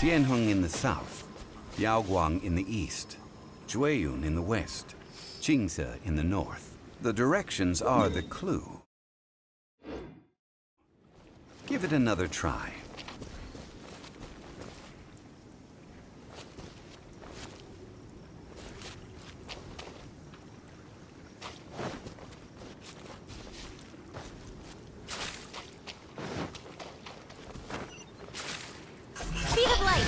Tianheng in the south, Yaoguang in the east, Jueyun in the west, Qingse in the north. The directions are the clue. Give it another try. Speed of light!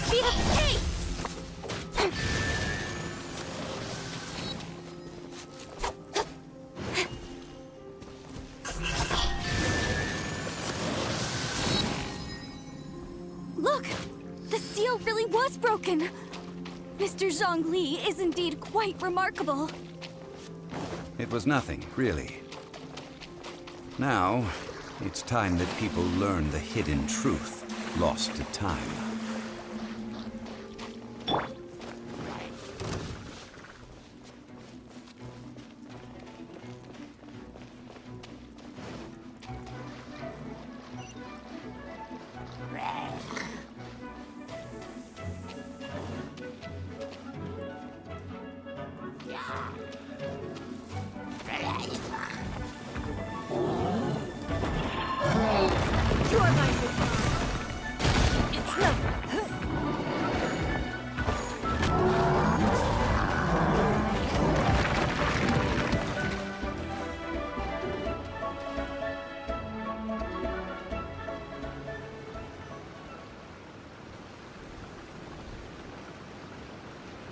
Speed of haste! Look! The seal really was broken! Mr. Zhongli is indeed quite remarkable. It was nothing, really. Now, it's time that people learn the hidden truth lost to time. Your life is mine. It's no.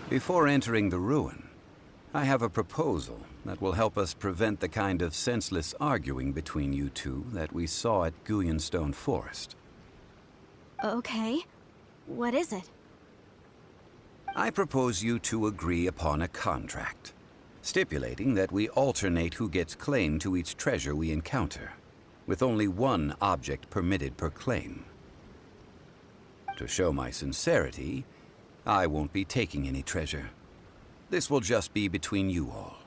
Before entering the ruin, I have a proposal that will help us prevent the kind of senseless arguing between you two that we saw at Guyanstone Forest. Okay. What is it? I propose you two agree upon a contract, stipulating that we alternate who gets claim to each treasure we encounter, with only one object permitted per claim. To show my sincerity, I won't be taking any treasure. This will just be between you all.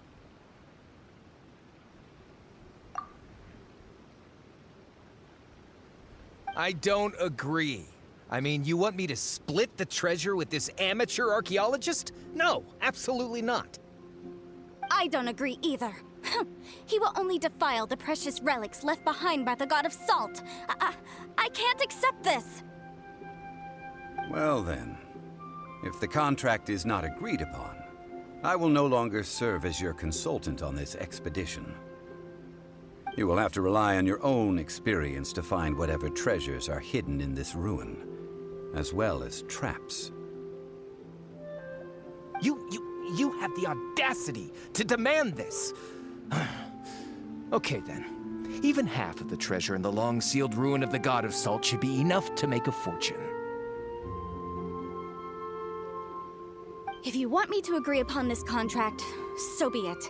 I don't agree. I mean, you want me to split the treasure with this amateur archaeologist? No, absolutely not. I don't agree either. He will only defile the precious relics left behind by the god of salt. I can't accept this. Well then, if the contract is not agreed upon, I will no longer serve as your consultant on this expedition. You will have to rely on your own experience to find whatever treasures are hidden in this ruin, as well as traps. You have the audacity to demand this. Okay then. Even half of the treasure in the long-sealed ruin of the God of Salt should be enough to make a fortune. If you want me to agree upon this contract, so be it.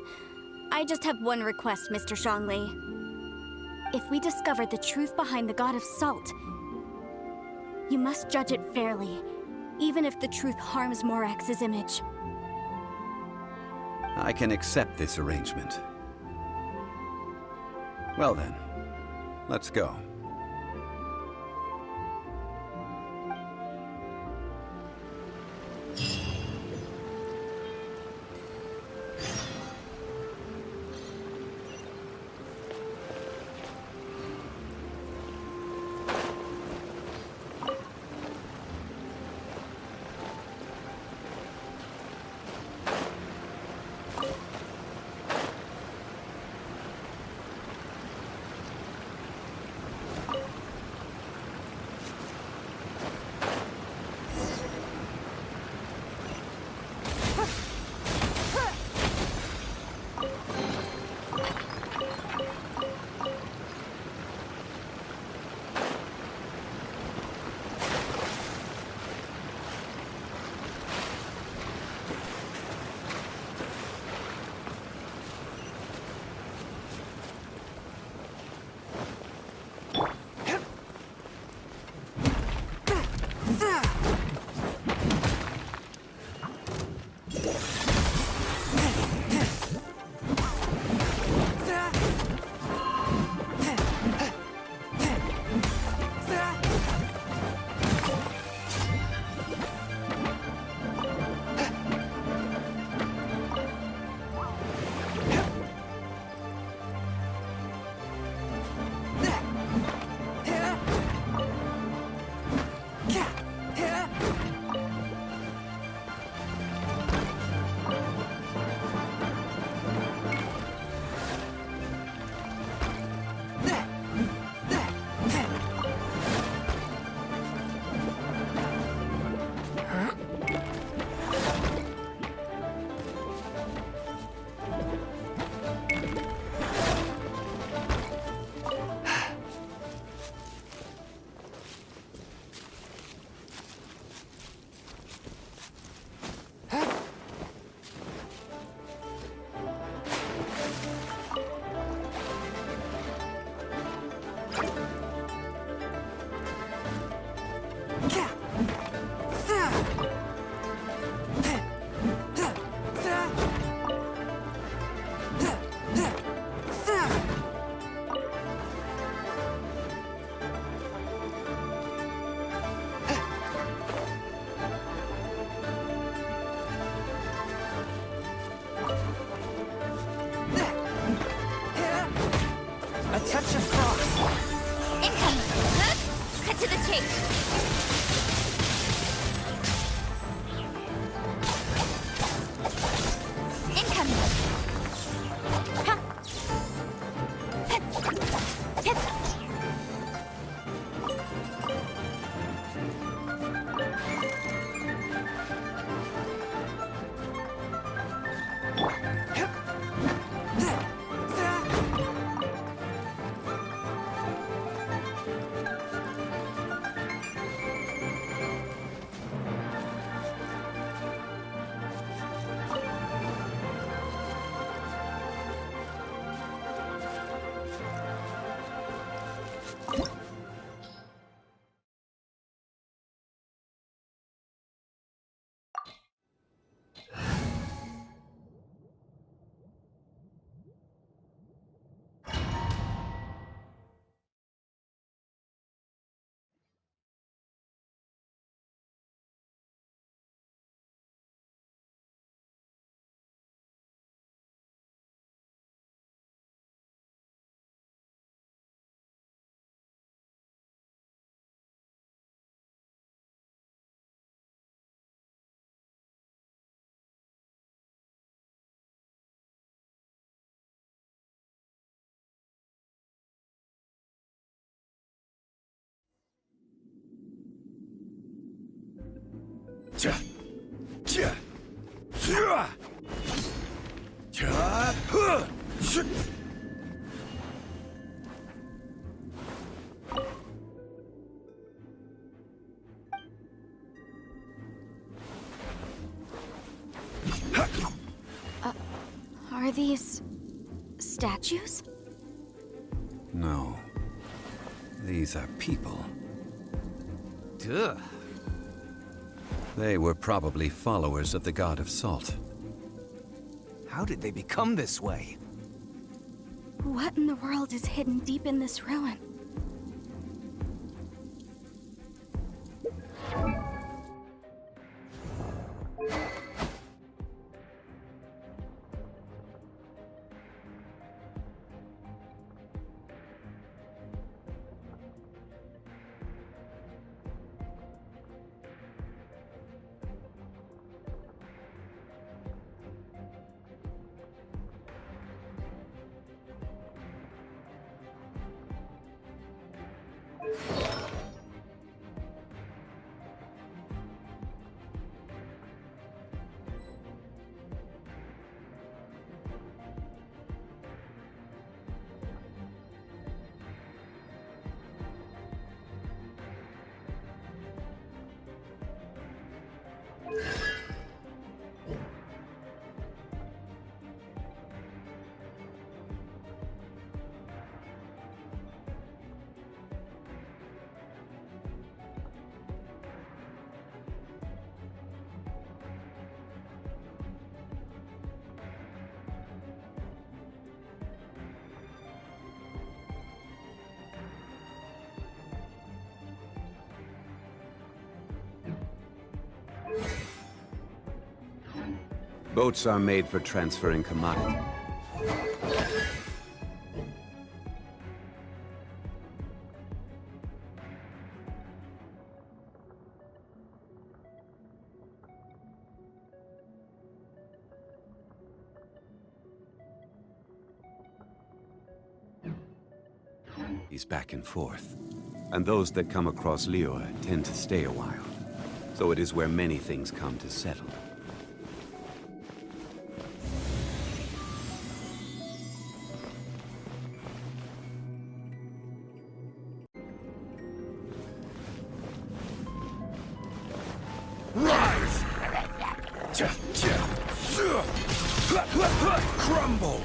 I just have one request, Mr. Zhongli. If we discover the truth behind the God of Salt, you must judge it fairly, even if the truth harms Morax's image. I can accept this arrangement. Well then, let's go. Incoming! Incoming! Ha! Hit! Hit! Are these statues? No. These are people. Duh. They were probably followers of the god of salt. How did they become this way? What in the world is hidden deep in this ruin? Boats are made for transferring commodity. He's back and forth. And those that come across Lior tend to stay a while. So it is where many things come to settle. Rise! Crumble!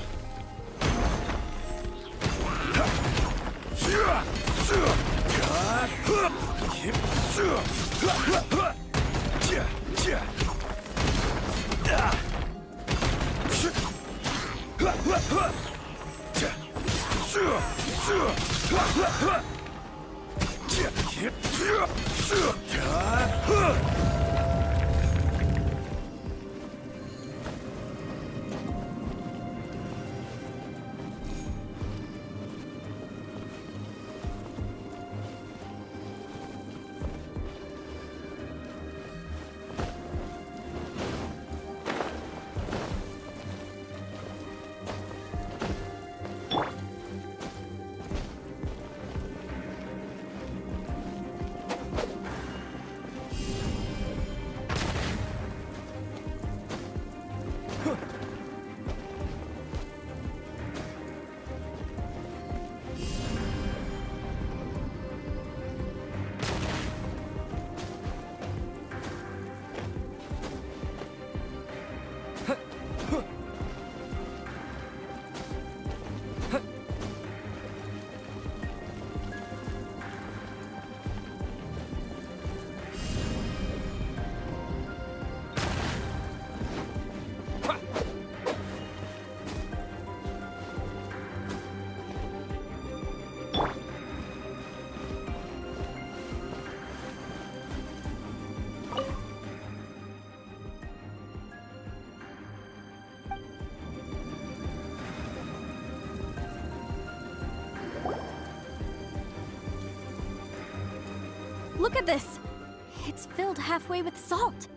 Look at this! It's filled halfway with salt.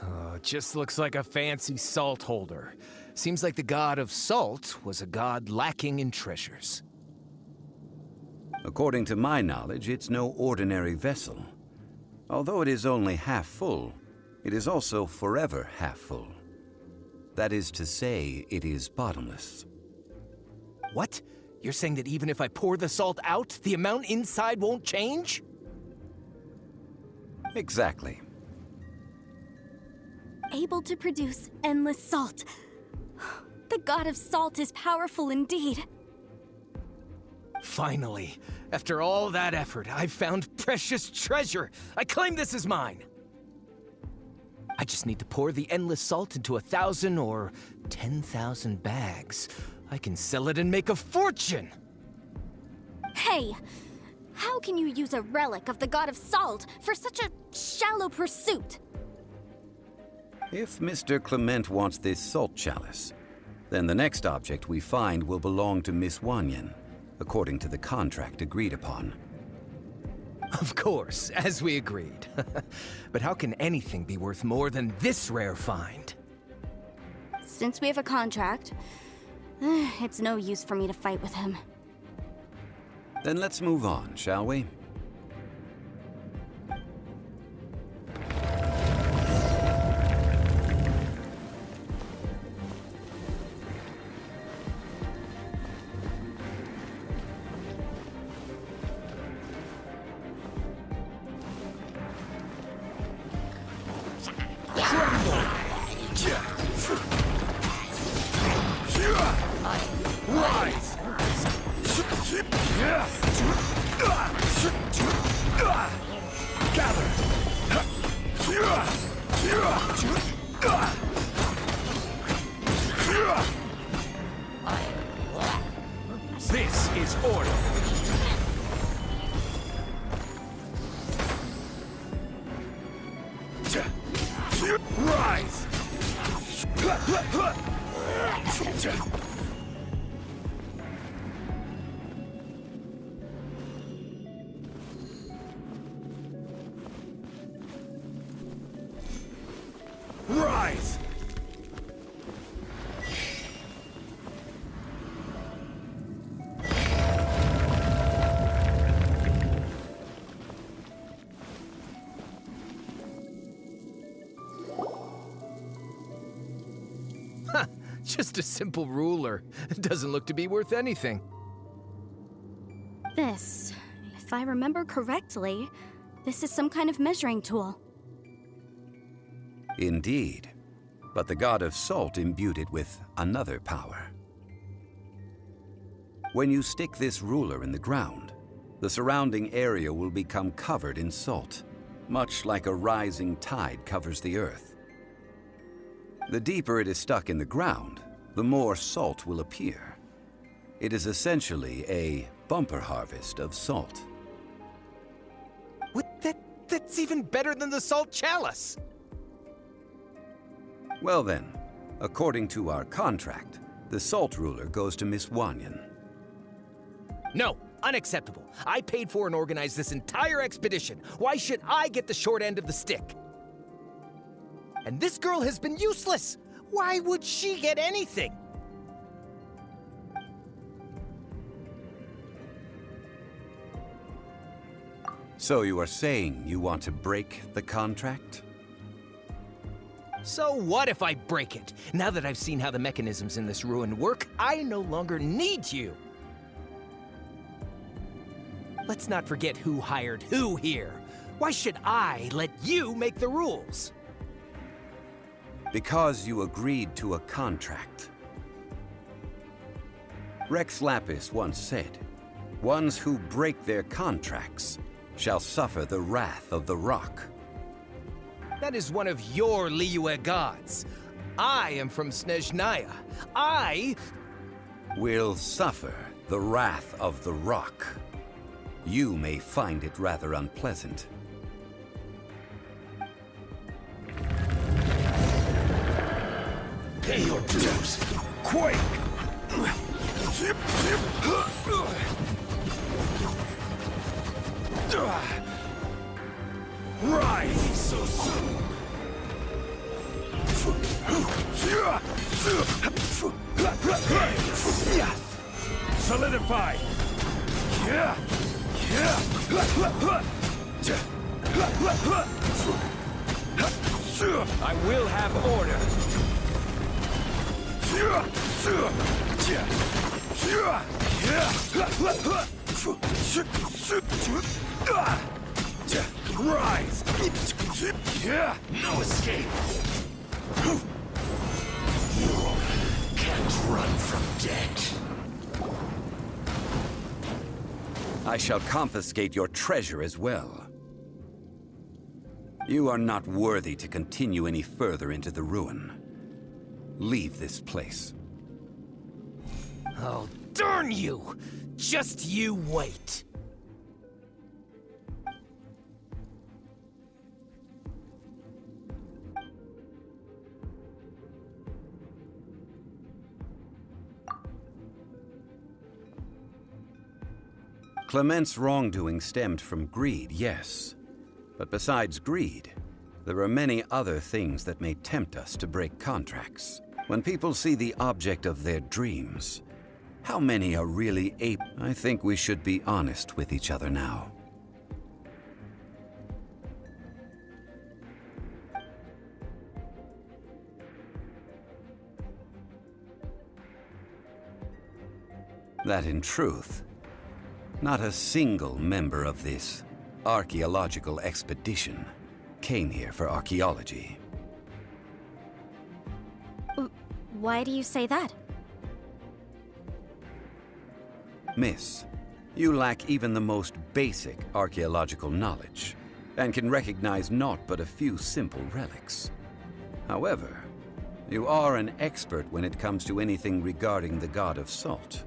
Oh, it just looks like a fancy salt holder. Seems like the god of salt was a god lacking in treasures. According to my knowledge, it's no ordinary vessel. Although it is only half full, it is also forever half full. That is to say, it is bottomless. What? You're saying that even if I pour the salt out, the amount inside won't change? Exactly. Able to produce endless salt. The god of salt is powerful indeed. Finally, after all that effort, I've found precious treasure. I claim this as mine. I just need to pour the endless salt into 1,000 or 10,000 bags. I can sell it and make a fortune! Hey! How can you use a relic of the god of salt for such a shallow pursuit? If Mr. Clement wants this salt chalice, then the next object we find will belong to Miss Wanyan, according to the contract agreed upon. Of course, as we agreed. But how can anything be worth more than this rare find? Since we have a contract, it's no use for me to fight with him. Then let's move on, shall we? This is order. Rise! Rise! Huh, just a simple ruler. It doesn't look to be worth anything. This, if I remember correctly, this is some kind of measuring tool. Indeed. But the god of salt imbued it with another power. When you stick this ruler in the ground, the surrounding area will become covered in salt, much like a rising tide covers the earth. The deeper it is stuck in the ground, the more salt will appear. It is essentially a bumper harvest of salt. What? That's even better than the salt chalice! Well then, according to our contract, the salt ruler goes to Miss Wanyan. No, unacceptable. I paid for and organized this entire expedition. Why should I get the short end of the stick? And this girl has been useless. Why would she get anything? So you are saying you want to break the contract? So what if I break it? Now that I've seen how the mechanisms in this ruin work, I no longer need you. Let's not forget who hired who here. Why should I let you make the rules? Because you agreed to a contract. Rex Lapis once said, "Ones who break their contracts shall suffer the wrath of the rock." That is one of your Liyue gods. I am from Snezhnaya. I will suffer the wrath of the rock. You may find it rather unpleasant. Pay your dues. Quake! Rise so soon. Solidify. I will have order. Rise. No escape. You can't run from death. I shall confiscate your treasure as well. You are not worthy to continue any further into the ruin. Leave this place. Oh, darn you! Just you wait. Clement's wrongdoing stemmed from greed, yes. But besides greed, there are many other things that may tempt us to break contracts. When people see the object of their dreams, how many are really able? I think we should be honest with each other now. That in truth, not a single member of this archaeological expedition came here for archaeology. Why do you say that? Miss, you lack even the most basic archaeological knowledge, and can recognize naught but a few simple relics. However, you are an expert when it comes to anything regarding the god of salt.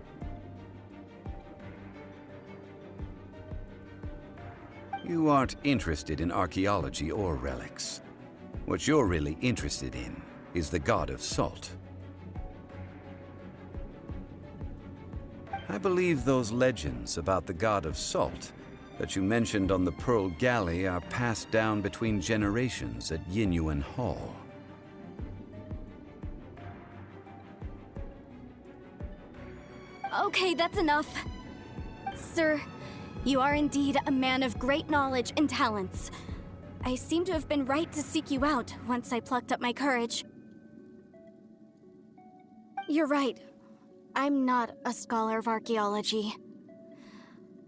You aren't interested in archaeology or relics. What you're really interested in is the god of salt. I believe those legends about the god of salt that you mentioned on the Pearl Galley are passed down between generations at Yinyuan Hall. Okay, that's enough. Sir, you are indeed a man of great knowledge and talents. I seem to have been right to seek you out once I plucked up my courage. You're right. I'm not a scholar of archaeology.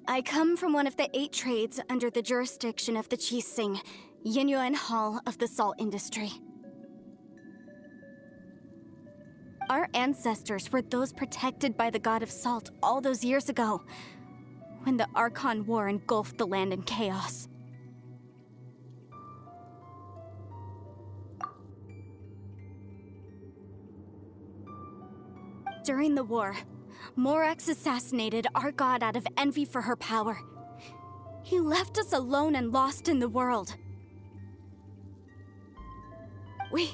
I come from one of the 8 trades under the jurisdiction of the Qixing, Yinyuan Hall of the salt industry. Our ancestors were those protected by the god of salt all those years ago, when the Archon War engulfed the land in chaos. During the war, Morax assassinated our god out of envy for her power. He left us alone and lost in the world. We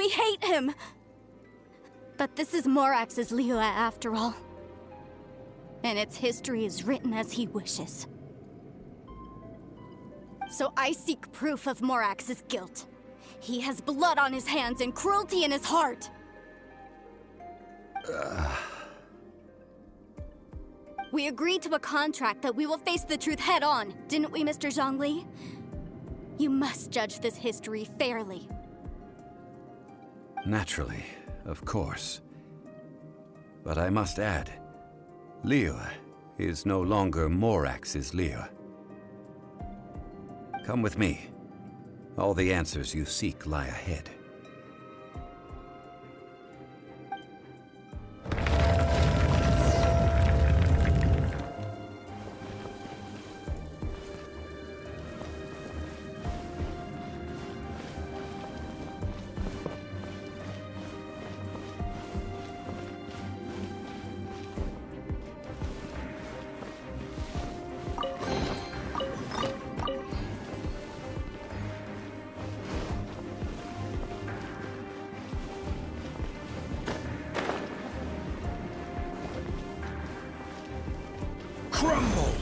hate him! But this is Morax's Liyue after all. And its history is written as he wishes. So I seek proof of Morax's guilt. He has blood on his hands and cruelty in his heart. We agreed to a contract that we will face the truth head on, didn't we, Mr. Zhongli? You must judge this history fairly. Naturally, of course. But I must add, Liyue is no longer Morax's Liyue. Come with me. All the answers you seek lie ahead. Crumble!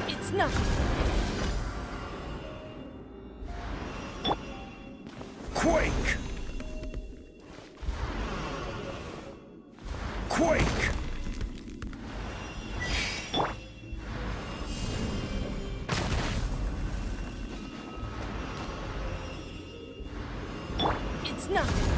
It's nothing. Quake! Quake! It's nothing.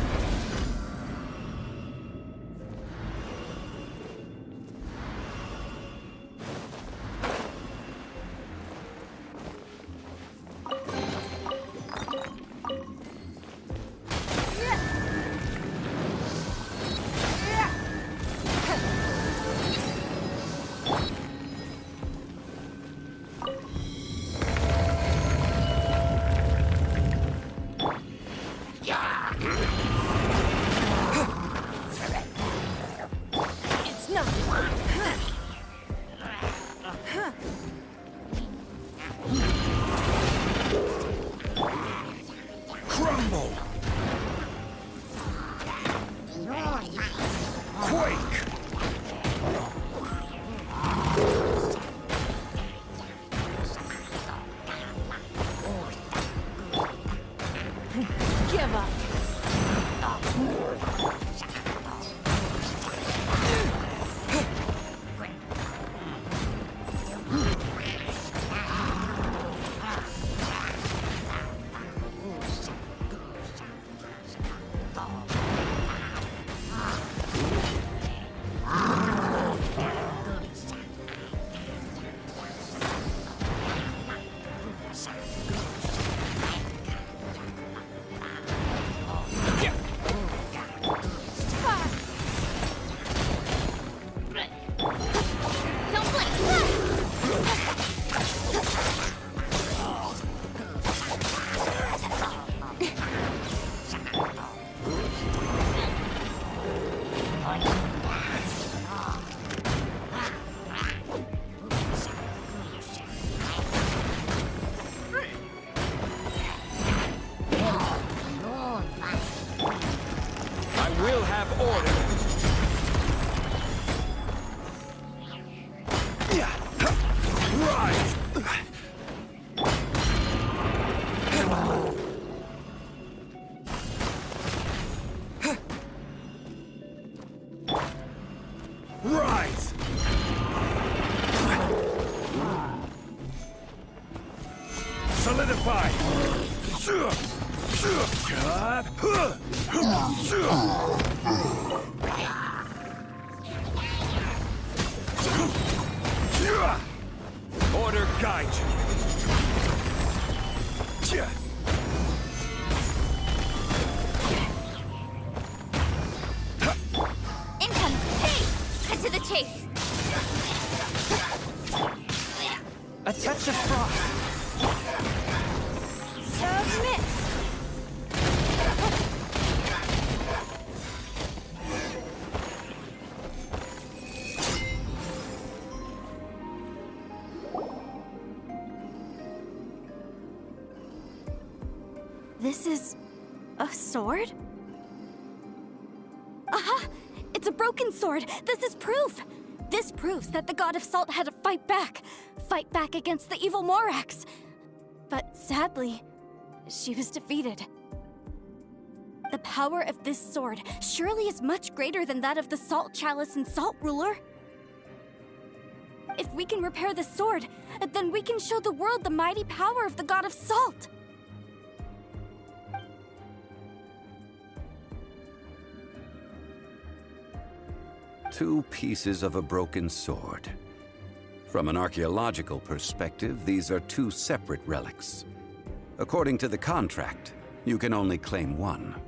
It's nothing. Crumble! Quake! Give up. Don't I will have order. Rise! Rise! Solidify! Order guide you. Incoming! Hey! Cut to the chase! A touch of frost. Submit! This is a sword? Aha! It's a broken sword! This is proof! This proves that the God of Salt had to fight back against the evil Morax. But sadly, she was defeated. The power of this sword surely is much greater than that of the Salt Chalice and Salt Ruler. If we can repair the sword, then we can show the world the mighty power of the God of Salt. Two pieces of a broken sword. From an archaeological perspective, these are two separate relics. According to the contract, you can only claim one.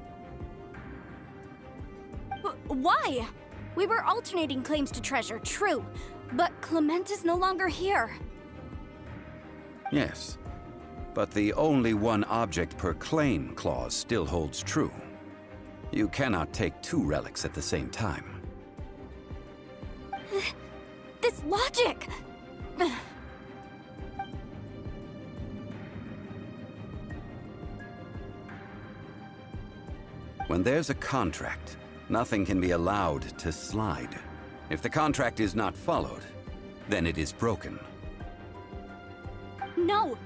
Why? We were alternating claims to treasure, true. But Clement is no longer here. Yes, but the only one object per claim clause still holds true. You cannot take two relics at the same time. This logic! When there's a contract, nothing can be allowed to slide. If the contract is not followed, then it is broken. No!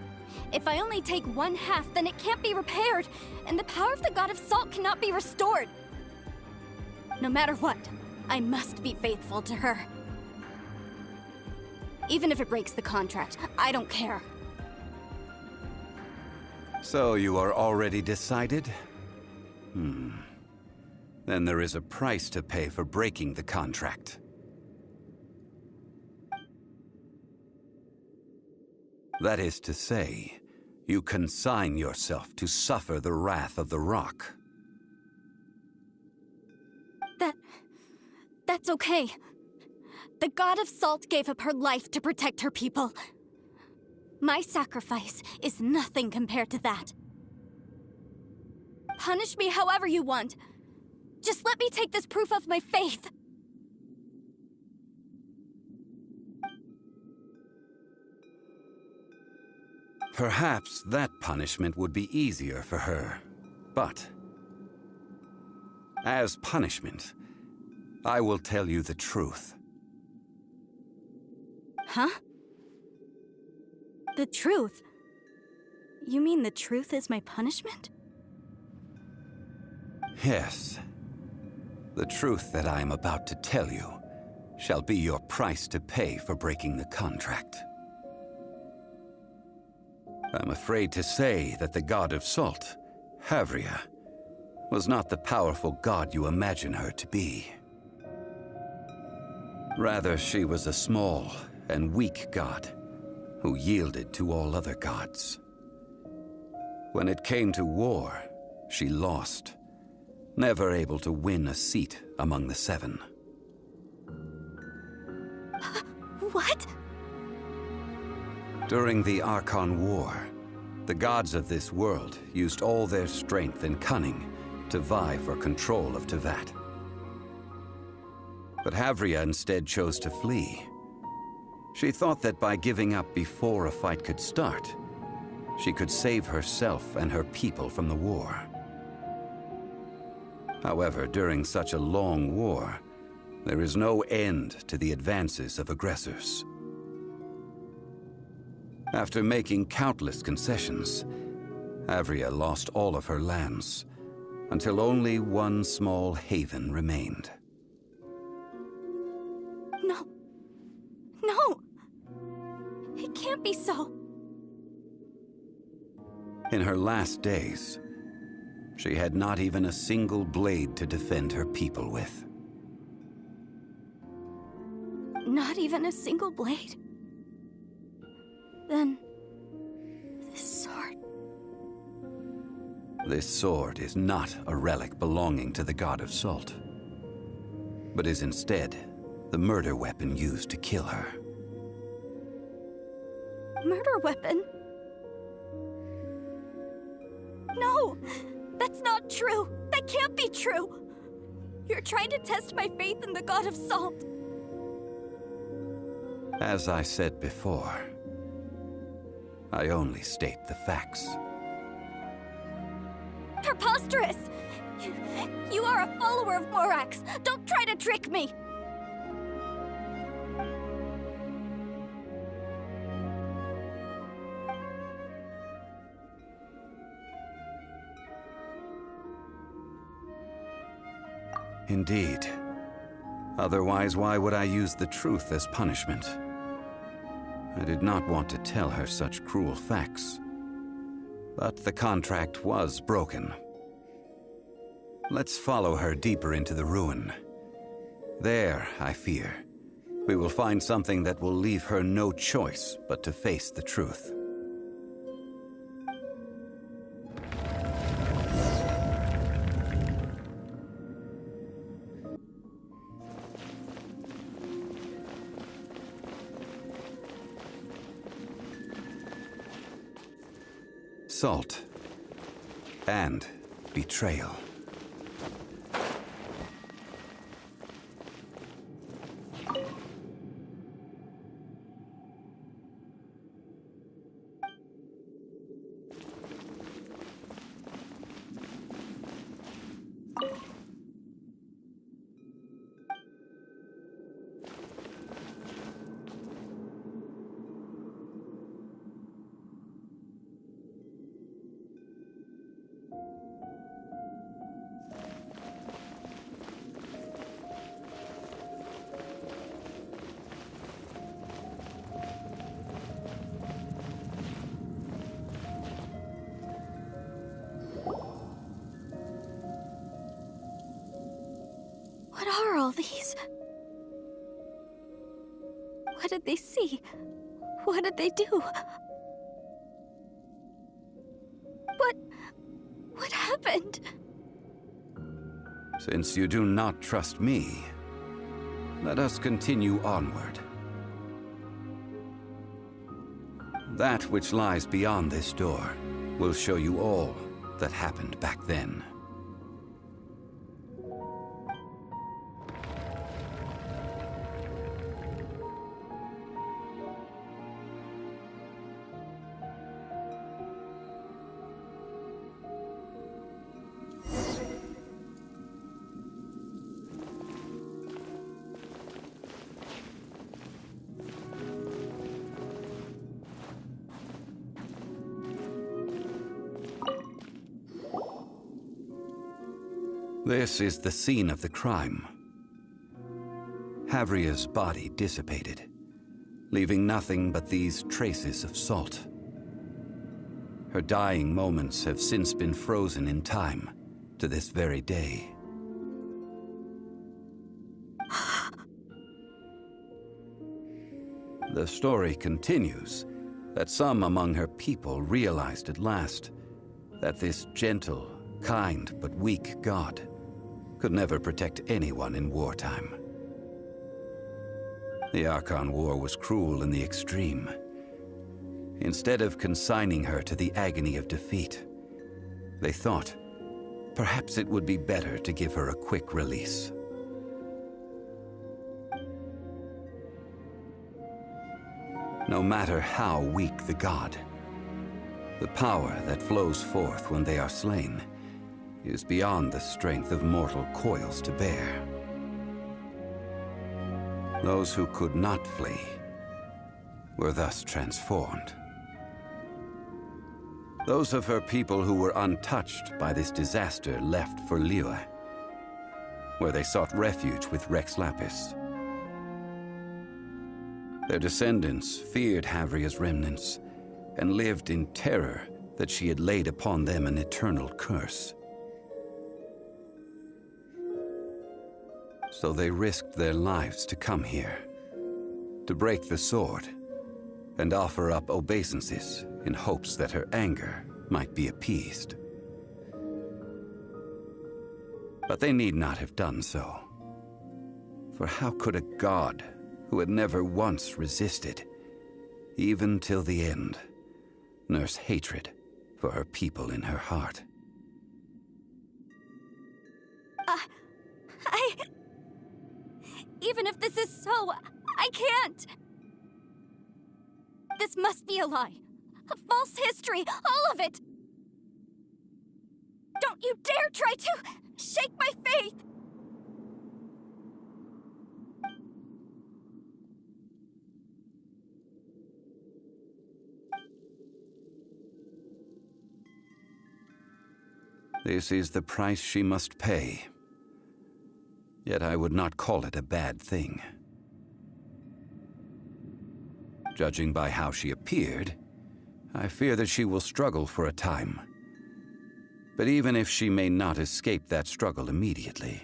If I only take one half, then it can't be repaired, and the power of the God of Salt cannot be restored. No matter what, I must be faithful to her. Even if it breaks the contract, I don't care. So you are already decided? Then there is a price to pay for breaking the contract. That is to say, you consign yourself to suffer the wrath of the rock. That's okay. The God of Salt gave up her life to protect her people. My sacrifice is nothing compared to that. Punish me however you want. Just let me take this proof of my faith. Perhaps that punishment would be easier for her, but as punishment, I will tell you the truth. Huh? The truth? You mean the truth is my punishment? Yes. The truth that I am about to tell you shall be your price to pay for breaking the contract. I'm afraid to say that the God of Salt, Havria, was not the powerful god you imagine her to be. Rather, she was a small and weak god who yielded to all other gods. When it came to war, she lost, never able to win a seat among the seven. What? During the Archon War, the gods of this world used all their strength and cunning to vie for control of Teyvat. But Havria instead chose to flee. She thought that by giving up before a fight could start, she could save herself and her people from the war. However, during such a long war, there is no end to the advances of aggressors. After making countless concessions, Havria lost all of her lands, until only one small haven remained. No. No! It can't be so. In her last days, she had not even a single blade to defend her people with. Not even a single blade? Then, this sword... This sword is not a relic belonging to the God of Salt, but is instead the murder weapon used to kill her. Murder weapon? No! That's not true! That can't be true! You're trying to test my faith in the God of Salt. As I said before, I only state the facts. Preposterous! You are a follower of Morax! Don't try to trick me! Indeed. Otherwise, why would I use the truth as punishment? I did not want to tell her such cruel facts. But the contract was broken. Let's follow her deeper into the ruin. There, I fear, we will find something that will leave her no choice but to face the truth. Salt and betrayal. What are all these? What did they see? What did they do? What happened? Since you do not trust me, let us continue onward. That which lies beyond this door will show you all that happened back then. This is the scene of the crime. Havria's body dissipated, leaving nothing but these traces of salt. Her dying moments have since been frozen in time to this very day. The story continues that some among her people realized at last that this gentle, kind, but weak god could never protect anyone in wartime. The Archon War was cruel in the extreme. Instead of consigning her to the agony of defeat, they thought perhaps it would be better to give her a quick release. No matter how weak the god, the power that flows forth when they are slain is beyond the strength of mortal coils to bear. Those who could not flee were thus transformed. Those of her people who were untouched by this disaster left for Liyue, where they sought refuge with Rex Lapis. Their descendants feared Havria's remnants and lived in terror that she had laid upon them an eternal curse. So they risked their lives to come here, to break the sword, and offer up obeisances in hopes that her anger might be appeased. But they need not have done so. For how could a god who had never once resisted, even till the end, nurse hatred for her people in her heart? Even if this is so, I can't! This must be a lie. A false history, all of it! Don't you dare try to shake my faith! This is the price she must pay. Yet I would not call it a bad thing. Judging by how she appeared, I fear that she will struggle for a time. But even if she may not escape that struggle immediately,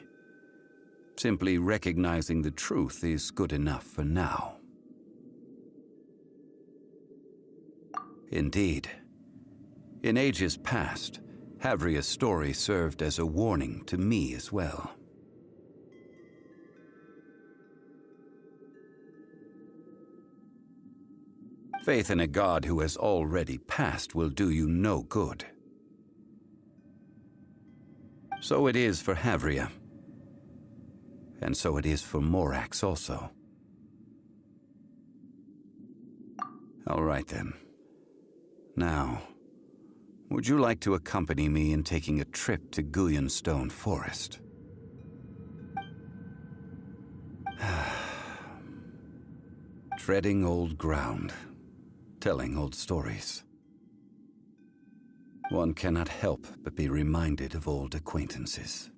simply recognizing the truth is good enough for now. Indeed, in ages past, Havria's story served as a warning to me as well. Faith in a god who has already passed will do you no good. So it is for Havria. And so it is for Morax also. All right then. Now, would you like to accompany me in taking a trip to Gullion Forest? Treading old ground, telling old stories. One cannot help but be reminded of old acquaintances.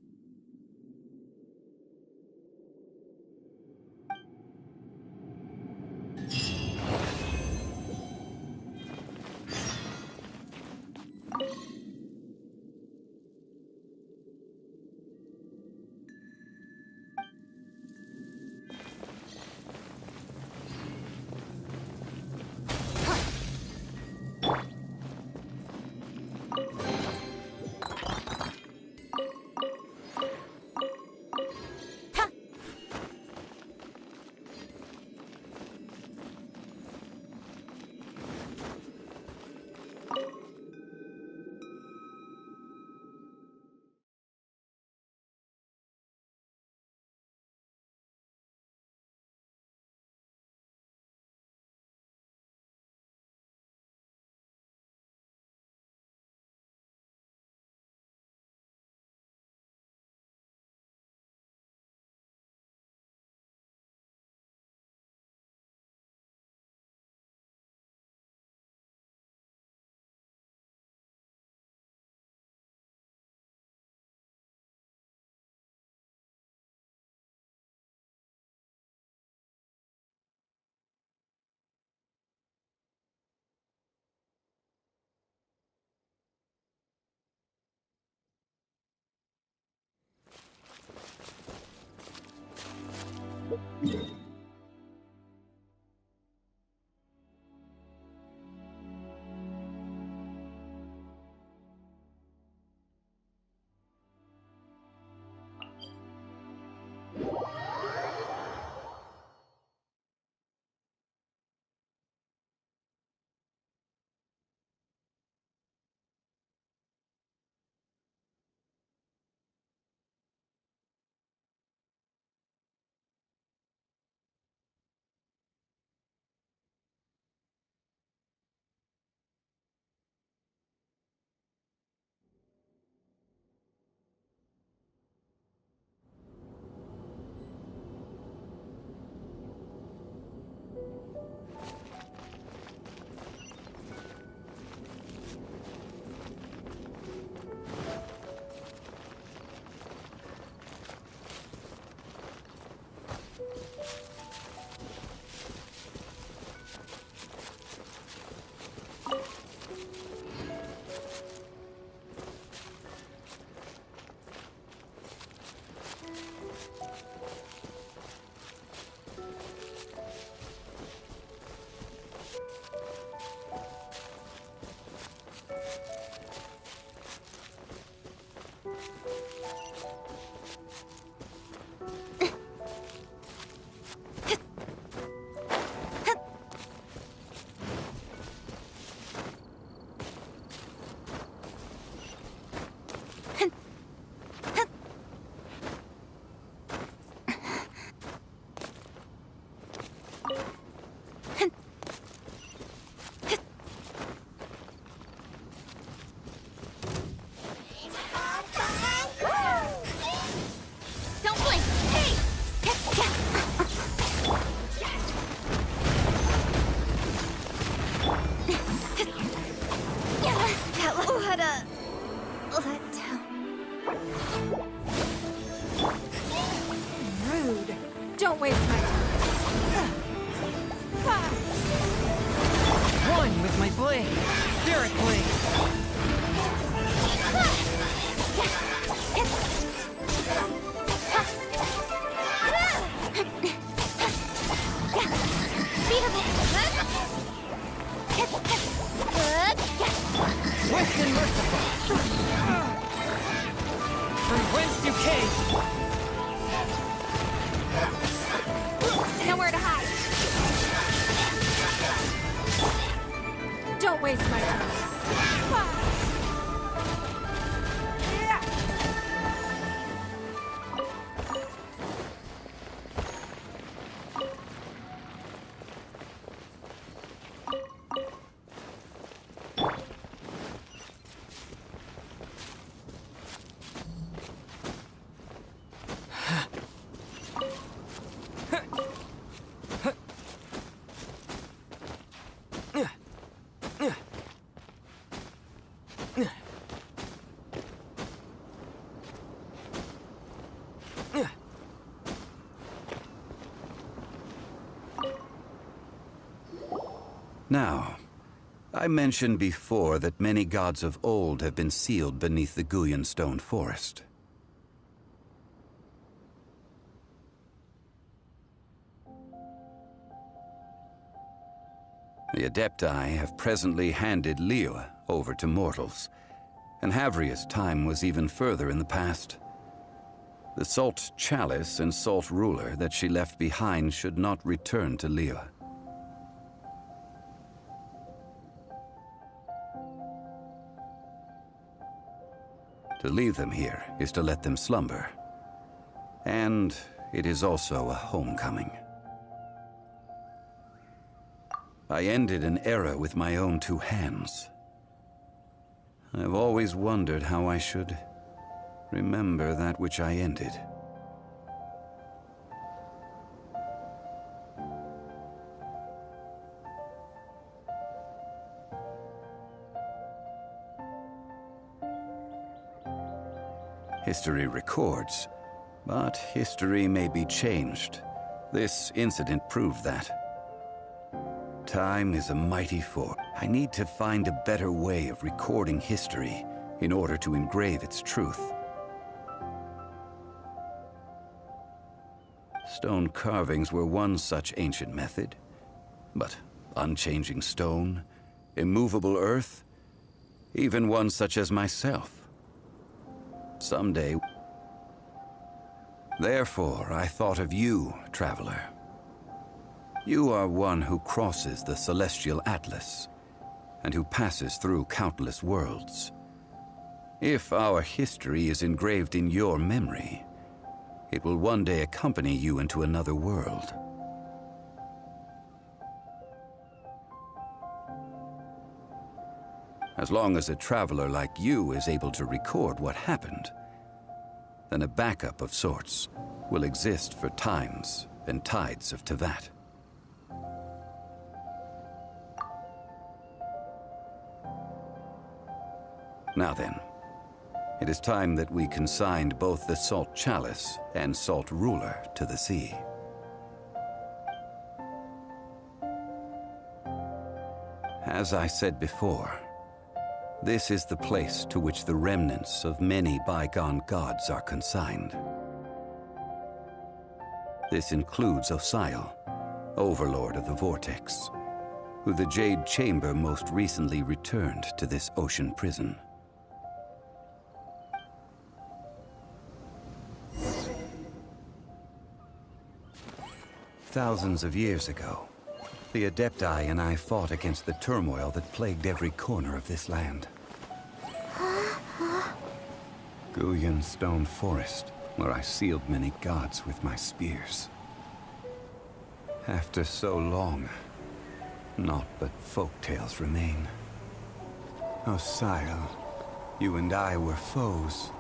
Don't waste my time. One with my blade. Spirit blade. Swift and merciful. From whence you came. Nowhere to hide. Don't waste my time. Now, I mentioned before that many gods of old have been sealed beneath the Guyan stone forest. The Adepti have presently handed Liyue over to mortals, and Havria's time was even further in the past. The Salt Chalice and Salt Ruler that she left behind should not return to Liyue. To leave them here is to let them slumber. And it is also a homecoming. I ended an era with my own two hands. I've always wondered how I should remember that which I ended. History records, but history may be changed. This incident proved that. Time is a mighty force. I need to find a better way of recording history in order to engrave its truth. Stone carvings were one such ancient method. But unchanging stone, immovable earth, even one such as myself. Someday... Therefore, I thought of you, traveler. You are one who crosses the celestial atlas, and who passes through countless worlds. If our history is engraved in your memory, it will one day accompany you into another world. As long as a traveler like you is able to record what happened, then a backup of sorts will exist for times and tides of Teyvat. Now then, it is time that we consigned both the Salt Chalice and Salt Ruler to the sea. As I said before, this is the place to which the remnants of many bygone gods are consigned. This includes Osial, Overlord of the Vortex, who the Jade Chamber most recently returned to this ocean prison. Thousands of years ago, the Adepti and I fought against the turmoil that plagued every corner of this land. Guyan Stone Forest, where I sealed many gods with my spears. After so long, naught but folktales remain. Osial, you and I were foes,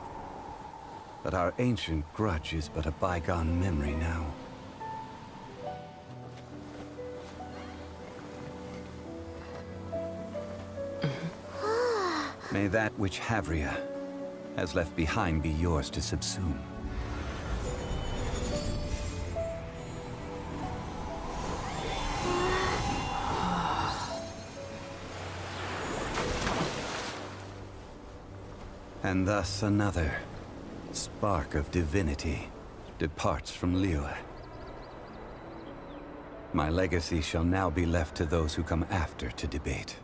but our ancient grudge is but a bygone memory now. May that which Havria has left behind be yours to subsume. And thus another spark of divinity departs from Liyue. My legacy shall now be left to those who come after to debate.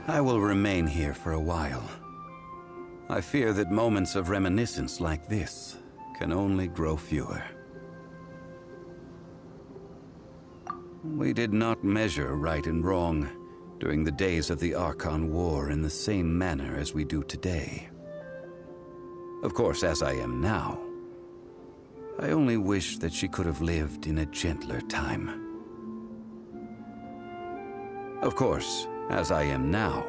I will remain here for a while. I fear that moments of reminiscence like this can only grow fewer. We did not measure right and wrong during the days of the Archon War in the same manner as we do today. Of course, as I am now, I only wish that she could have lived in a gentler time. Of course, as I am now,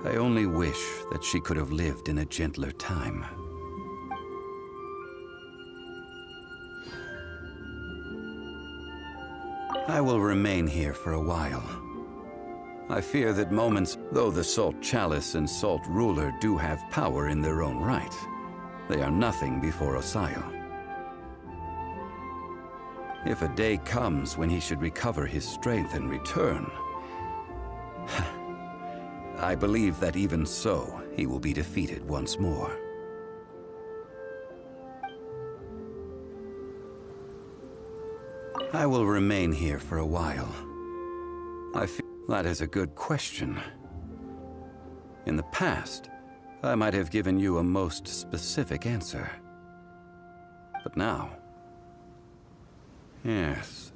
I only wish that she could have lived in a gentler time. I will remain here for a while. I fear that moments, though the Salt Chalice and Salt Ruler do have power in their own right, they are nothing before Osial. If a day comes when he should recover his strength and return, I believe that even so, he will be defeated once more. I will remain here for a while. I feel that is a good question. In the past, I might have given you a most specific answer. But now... yes.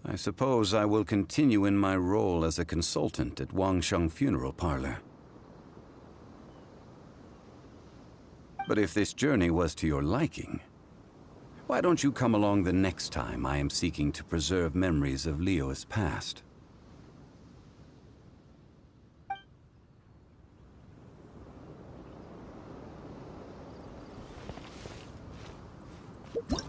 I suppose I will continue in my role as a consultant at Wangsheng Funeral Parlor. But if this journey was to your liking, why don't you come along the next time I am seeking to preserve memories of Liyue's past? What?